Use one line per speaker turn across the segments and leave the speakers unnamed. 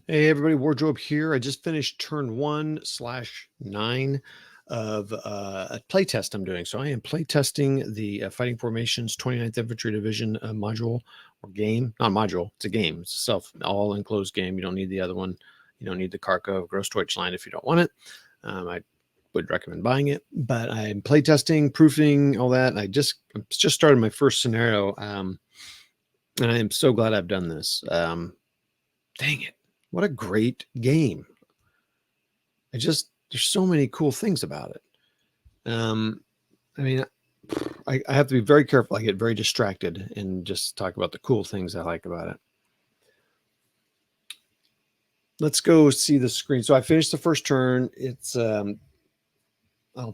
Hey everybody, Wardrobe here. I just finished turn 1/9 of a playtest I'm doing. So I am playtesting the Fighting Formations 29th Infantry Division module or game. Not module, it's a game. It's a all enclosed game. You don't need the other one. You don't need the Kharkov Großdeutschland if you don't want it. I would recommend buying it, but I'm playtesting, proofing, all that. I just started my first scenario, and I am so glad I've done this. Dang it. What a great game. There's so many cool things about it. I mean, I have to be very careful. I get very distracted and just talk about the cool things I like about it. Let's go see the screen. So I finished the first turn. It's, I'll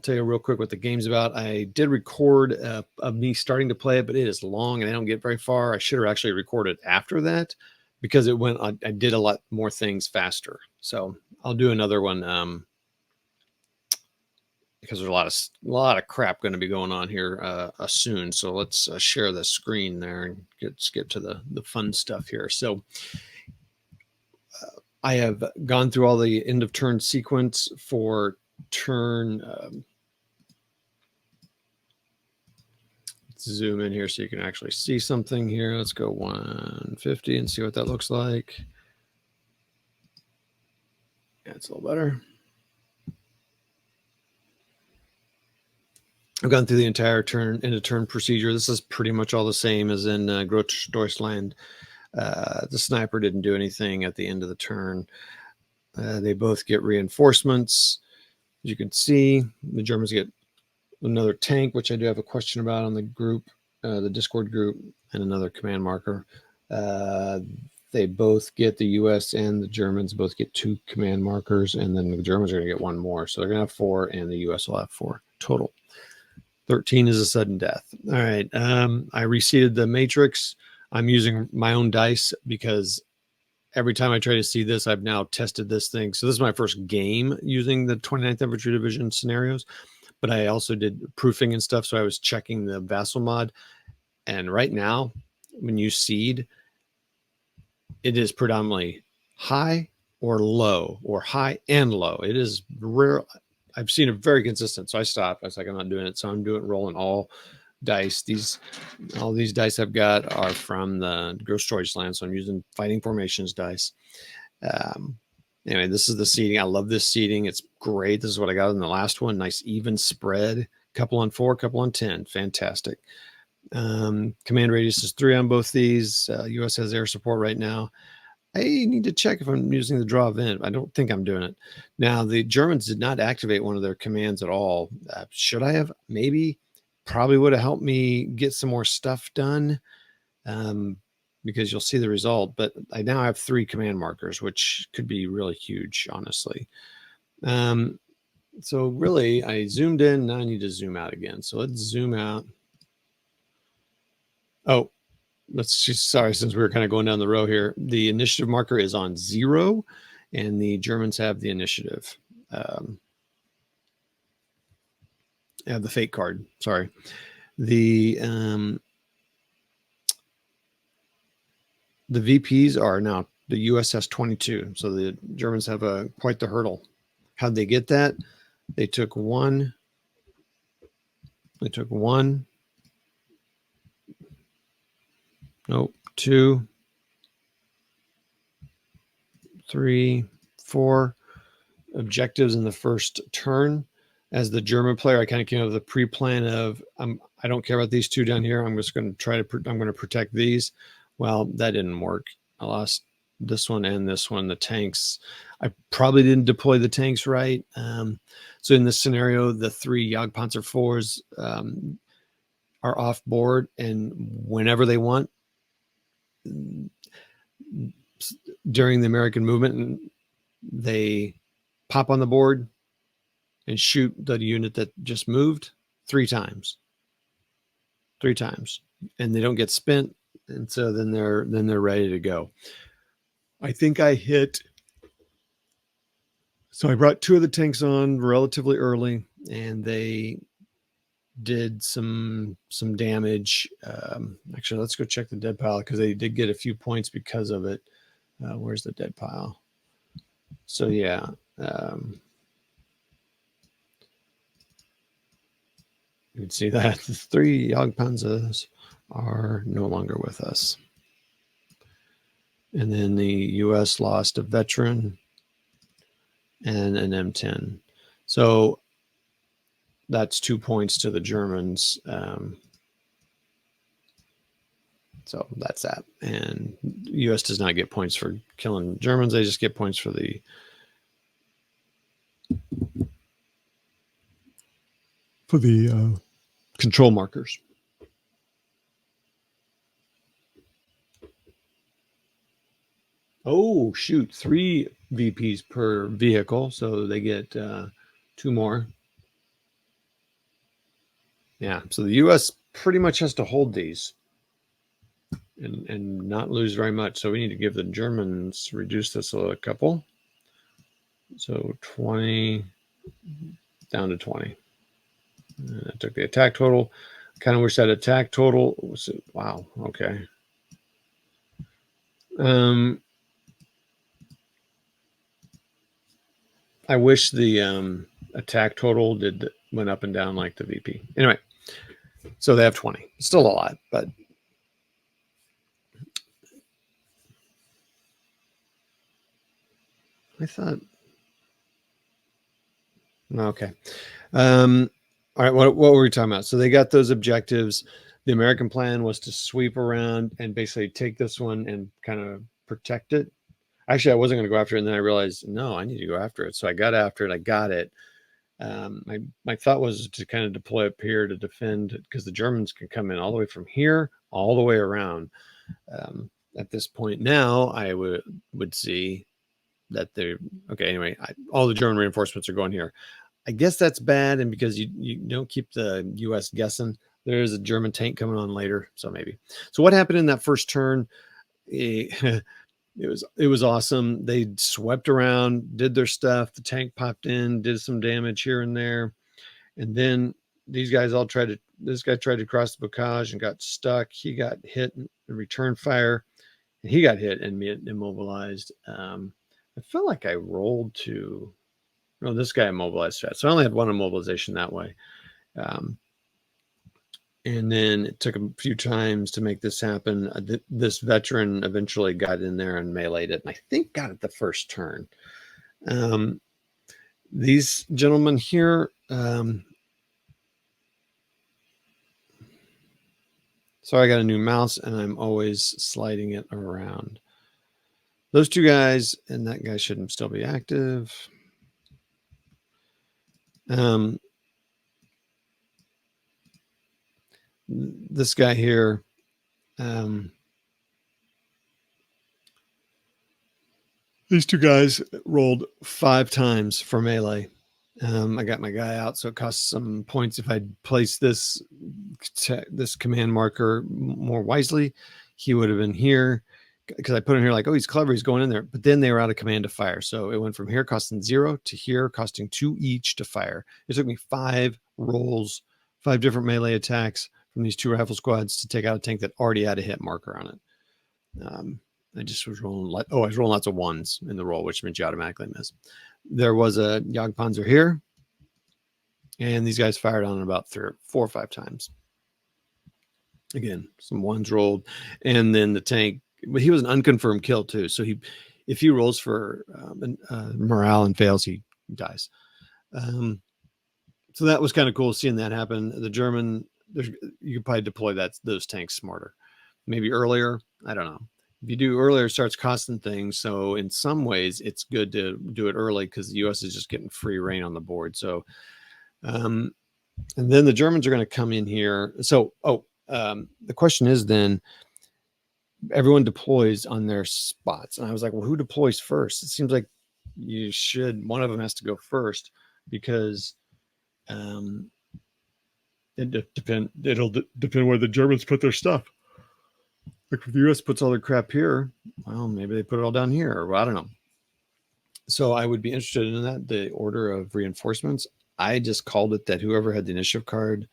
tell you real quick what the game's about. I did record of me starting to play it, but it is long and I don't get very far. I should have actually recorded after that because it went, I did a lot more things faster. So I'll do another one because there's a lot of crap going to be going on here soon. So let's share the screen there and get to the fun stuff here. So I have gone through all the end of turn sequence for turn. Let's zoom in here so you can actually see something here. Let's go 150 and see what that looks like. Yeah, it's a little better. I've gone through the entire end of turn procedure. This is pretty much all the same as in Großdeutschland. The sniper didn't do anything at the end of the turn. They both get reinforcements. As you can see, the Germans get another tank, which I do have a question about on the group, the Discord group, and another command marker. They both get, the US and the Germans both get 2 command markers, and then the Germans are going to get 1 more. So they're going to have 4, and the US will have 4 total. 13 is a sudden death. All right. I reseeded the matrix. I'm using my own dice because every time I try to see this, I've now tested this thing. So this is my first game using the 29th Infantry Division scenarios, but I also did proofing and stuff. So I was checking the Vassal mod. And right now, when you seed, it is predominantly high or low, or high and low. It is rare. I've seen it very consistent. So I stopped. I was like, I'm not doing it. So I'm rolling all dice. All these dice I've got are from the Großdeutschland. So I'm using Fighting Formations dice. Anyway, this is the seating. I love this seating. It's great. This is what I got in the last one. Nice even spread. Couple on 4, couple on 10. Fantastic. Command radius is 3 on both these. US has air support right now. I need to check if I'm using the draw event. I don't think I'm doing it. Now, the Germans did not activate one of their commands at all. Should I have? Maybe. Probably would have helped me get some more stuff done because you'll see the result. But I now have 3 command markers, which could be really huge, honestly. So really, I zoomed in. Now I need to zoom out again. So let's zoom out. Oh, sorry, since we were kind of going down the row here, the initiative marker is on 0 and the Germans have the initiative. Have the fate card. Sorry. The VPs are now, the US has 22. So the Germans have quite the hurdle. How'd they get that? They took 1. They took 1. Nope. 2, 3, 4 objectives in the first turn. As the German player, I kind of came up with a pre-plan of I don't care about these 2 down here. I'm just going to I'm going to protect these. Well, that didn't work. I lost this one and this one. The tanks, I probably didn't deploy the tanks right. So in this scenario, the 3 Jagdpanzer 4s are off board, and whenever they want, during the American movement, they pop on the board and shoot the unit that just moved 3 times. 3 times. And they don't get spent. And so then they're ready to go. I think I hit. So I brought 2 of the tanks on relatively early, and they did some damage. Actually, let's go check the dead pile because they did get a few points because of it. Where's the dead pile? So yeah, you can see that the 3 Jagdpanzers are no longer with us. And then the U.S. lost a veteran and an M10. So that's 2 points to the Germans. So that's that. And U.S. does not get points for killing Germans. They just get points for the control markers. Oh, shoot. 3 VPs per vehicle. So they get 2 more. Yeah. So the U.S. pretty much has to hold these and not lose very much. So we need to give the Germans, reduce this a couple. So 20 down to 20. I took the attack total. Kind of wish that attack total was, wow. Okay. I wish the attack total went up and down like the VP. Anyway, so they have 20. Still a lot, but I thought, okay. All right, what were we talking about? So they got those objectives. The American plan was to sweep around and basically take this one and kind of protect it. Actually, I wasn't going to go after it, and then I realized, no, I need to go after it. So I got after it. I got it. My thought was to kind of deploy up here to defend, because the Germans can come in all the way from here, all the way around. At this point now, I would see that they're okay. Anyway, all the German reinforcements are going here. I guess that's bad, and because you don't keep the U.S. guessing, there's a German tank coming on later, so maybe. So what happened in that first turn? It was awesome. They swept around, did their stuff. The tank popped in, did some damage here and there, and then these guys all tried to. This guy tried to cross the bocage and got stuck. He got hit and returned fire, and he got hit and immobilized. I felt like I rolled to. No, this guy immobilized fast. So I only had 1 immobilization that way. And then it took a few times to make this happen. This veteran eventually got in there and meleeed it, and I think got it the first turn. These gentlemen here, so I got a new mouse, and I'm always sliding it around. Those 2 guys, and that guy shouldn't still be active. This guy here, these 2 guys rolled 5 times for melee. I got my guy out, so it costs some points. If I'd placed this command marker more wisely, he would have been here, because I put him here like, oh, he's clever, he's going in there. But then they were out of command to fire. So it went from here costing 0 to here costing 2 each to fire. It took me 5 rolls, 5 different melee attacks from these 2 rifle squads to take out a tank that already had a hit marker on it. I just was rolling, I was rolling lots of 1s in the roll, which means you automatically miss. There was a Jagdpanzer here, and these guys fired on it about 4 or 5 times. Again, some 1s rolled, and then the tank, but he was an unconfirmed kill too. So if he rolls for morale and fails, he dies. So that was kind of cool seeing that happen. The German, you could probably deploy those tanks smarter, maybe earlier. I don't know. If you do earlier, it starts costing things. So in some ways, it's good to do it early, because the U.S. is just getting free reign on the board. So, and then the Germans are going to come in here. So, the question is then, everyone deploys on their spots. And I was like, well, who deploys first? It seems like one of them has to go first, because it'll depend where the Germans put their stuff. Like if the U.S. puts all their crap here, well, maybe they put it all down here, or I don't know. So I would be interested in that, the order of reinforcements. I just called it that whoever had the initiative card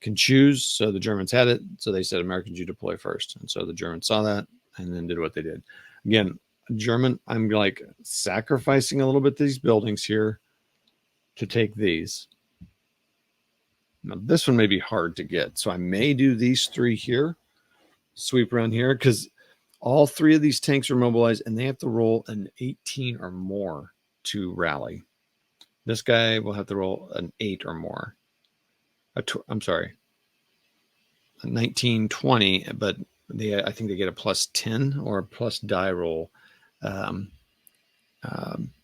can choose. So the Germans had it. So they said, Americans, you deploy first. And so the Germans saw that and then did what they did. Again, German, I'm like sacrificing a little bit these buildings here to take these. Now this one may be hard to get, so I may do these 3 here, sweep around here, because all 3 of these tanks are mobilized and they have to roll an 18 or more to rally. This guy will have to roll an 8 or more. I'm sorry, a 19, 20, but I think they get a plus 10 or a plus die roll um,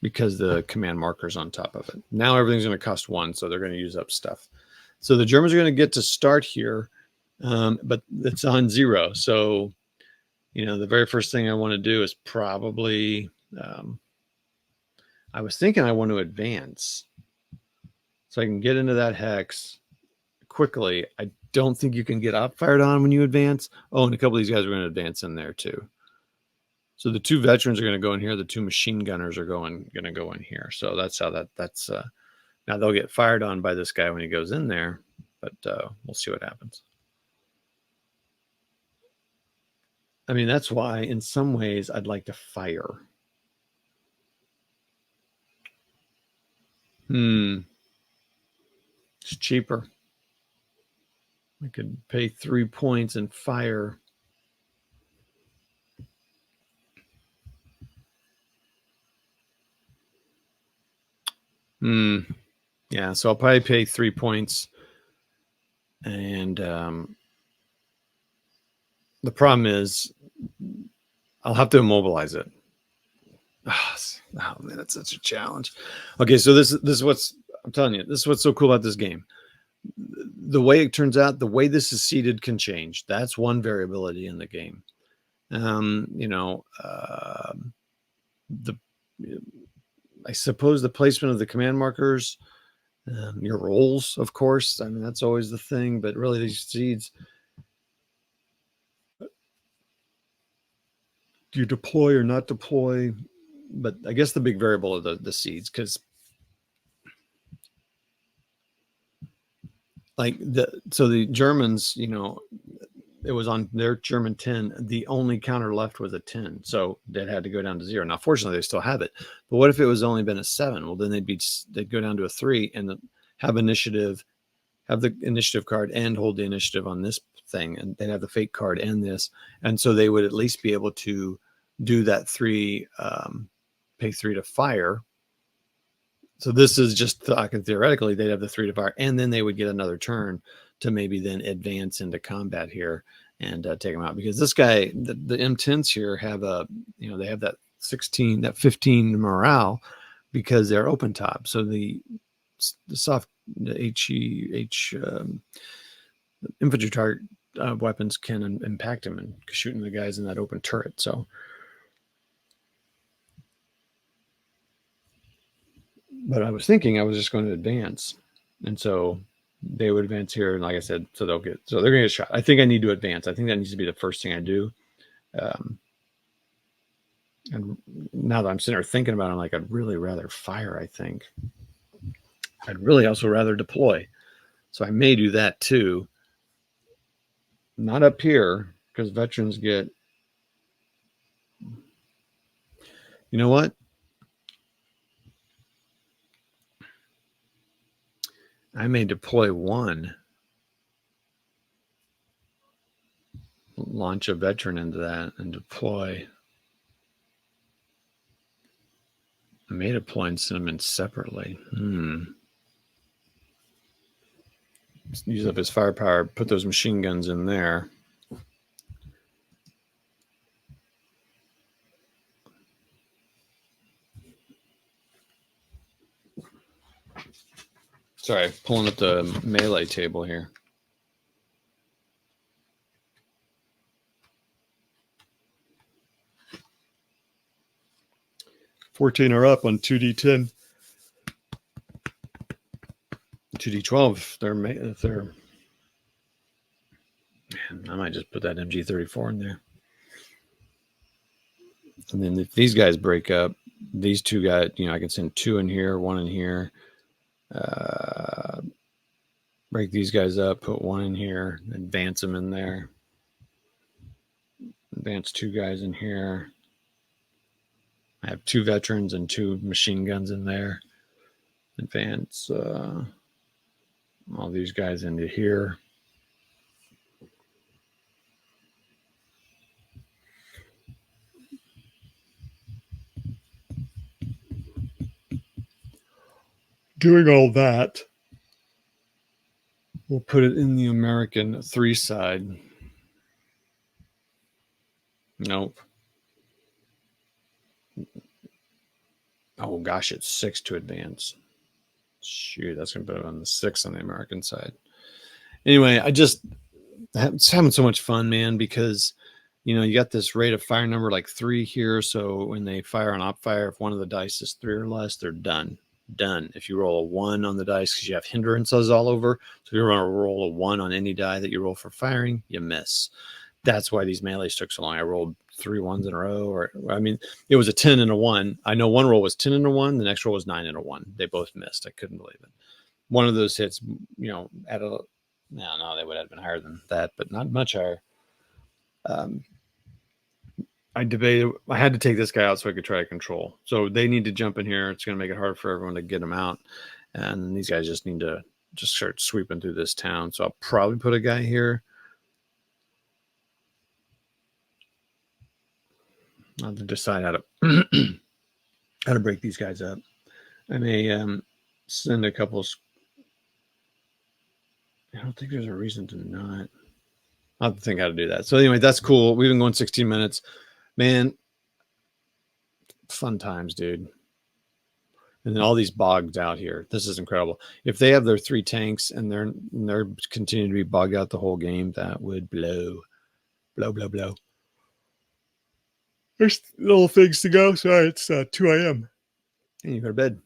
because the command marker's on top of it. Now everything's going to cost 1, so they're going to use up stuff. So the Germans are going to get to start here, but it's on 0. So, the very first thing I want to do is probably, I was thinking I want to advance so I can get into that hex quickly. I don't think you can get up fired on when you advance. Oh, and a couple of these guys are going to advance in there too. So the 2 veterans are going to go in here. The 2 machine gunners are going to go in here. So that's how that's now they'll get fired on by this guy when he goes in there, but we'll see what happens. I mean, that's why in some ways I'd like to fire. It's cheaper. I could pay 3 points and fire. Yeah, so I'll probably pay 3 points. And the problem is I'll have to immobilize it. Oh man, that's such a challenge. Okay, so this is what's, I'm telling you, this is what's so cool about this game. The way it turns out, the way this is seeded can change. That's one variability in the game. I suppose the placement of the command markers, your rolls, of course. I mean, that's always the thing, but really these seeds, do you deploy or not deploy? But I guess the big variable are the seeds, because so the Germans, it was on their German 10. The only counter left was a 10. So that had to go down to 0. Now, fortunately, they still have it. But what if it was only been a 7? Well, then they'd go down to a 3 and have the initiative card and hold the initiative on this thing. And they'd have the fate card and this. And so they would at least be able to do that 3, pay 3 to fire. So this is just talking theoretically, they'd have the 3 to fire, and then they would get another turn to maybe then advance into combat here and take them out. Because this guy, the M10s here have they have that 16, that 15 morale because they're open top. So the infantry target weapons can impact him and shooting the guys in that open turret. So. But I was thinking I was just going to advance. And so they would advance here. And like I said, so they're going to get shot. I think I need to advance. I think that needs to be the first thing I do. And now that I'm sitting there thinking about it, I'm like, I'd really rather fire, I think. I'd really also rather deploy. So I may do that too. Not up here, because veterans get, you know what? I may deploy 1. Launch a veteran into that and deploy. I may deploy and send them in separately. Use up his firepower, put those machine guns in there. Sorry, pulling up the melee table here. $14 are up on 2d10. 2d12, if they're man, I might just put that MG34 in there. And then if these guys break up, these 2 guys, I can send 2 in here, 1 in here. Break these guys up, put 1 in here, advance them in there. Advance 2 guys in here. I have 2 veterans and 2 machine guns in there. Advance all these guys into here. Doing all that, we'll put it in the American 3 side. Nope. Oh gosh, it's 6 to advance. Shoot, that's going to put it on the 6 on the American side. Anyway, I just having so much fun, man, because you got this rate of fire number like 3 here. So when they fire on op fire, if one of the dice is 3 or less, they're done. If you roll a 1 on the dice, because you have hindrances all over, so if you want to roll a 1 on any die that you roll for firing, you miss. That's why these melees took so long. I rolled 3 1s in a row, or I mean, it was a 10 and a 1. I know one roll was 10 and a 1. The next roll was 9 and a 1. They both missed. I couldn't believe it. One of those hits, at a no, they would have been higher than that, but not much higher. I debated. I had to take this guy out so I could try to control. So they need to jump in here. It's going to make it hard for everyone to get them out, and these guys just need to just start sweeping through this town. So I'll probably put a guy here. I'll have to decide how to how to break these guys up. I may send a couple. I don't think there's a reason to not. I'll have to think how to do that. So anyway, that's cool. We've been going 16 minutes. Man, fun times, dude. And then all these bogs out here. This is incredible. If they have their 3 tanks and they're continuing to be bogged out the whole game, that would blow. There's little things to go. Sorry, it's 2 a.m. And you go to bed.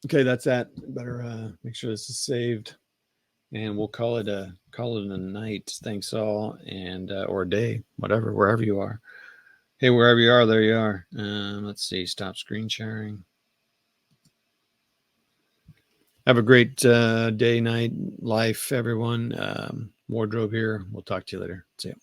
Okay, that's that. Better make sure this is saved. And we'll call it a night. Thanks all, and or a day, whatever, wherever you are. Hey, wherever you are, there you are. Let's see. Stop screen sharing. Have a great day, night, life, everyone. Wardrobe here. We'll talk to you later. See ya.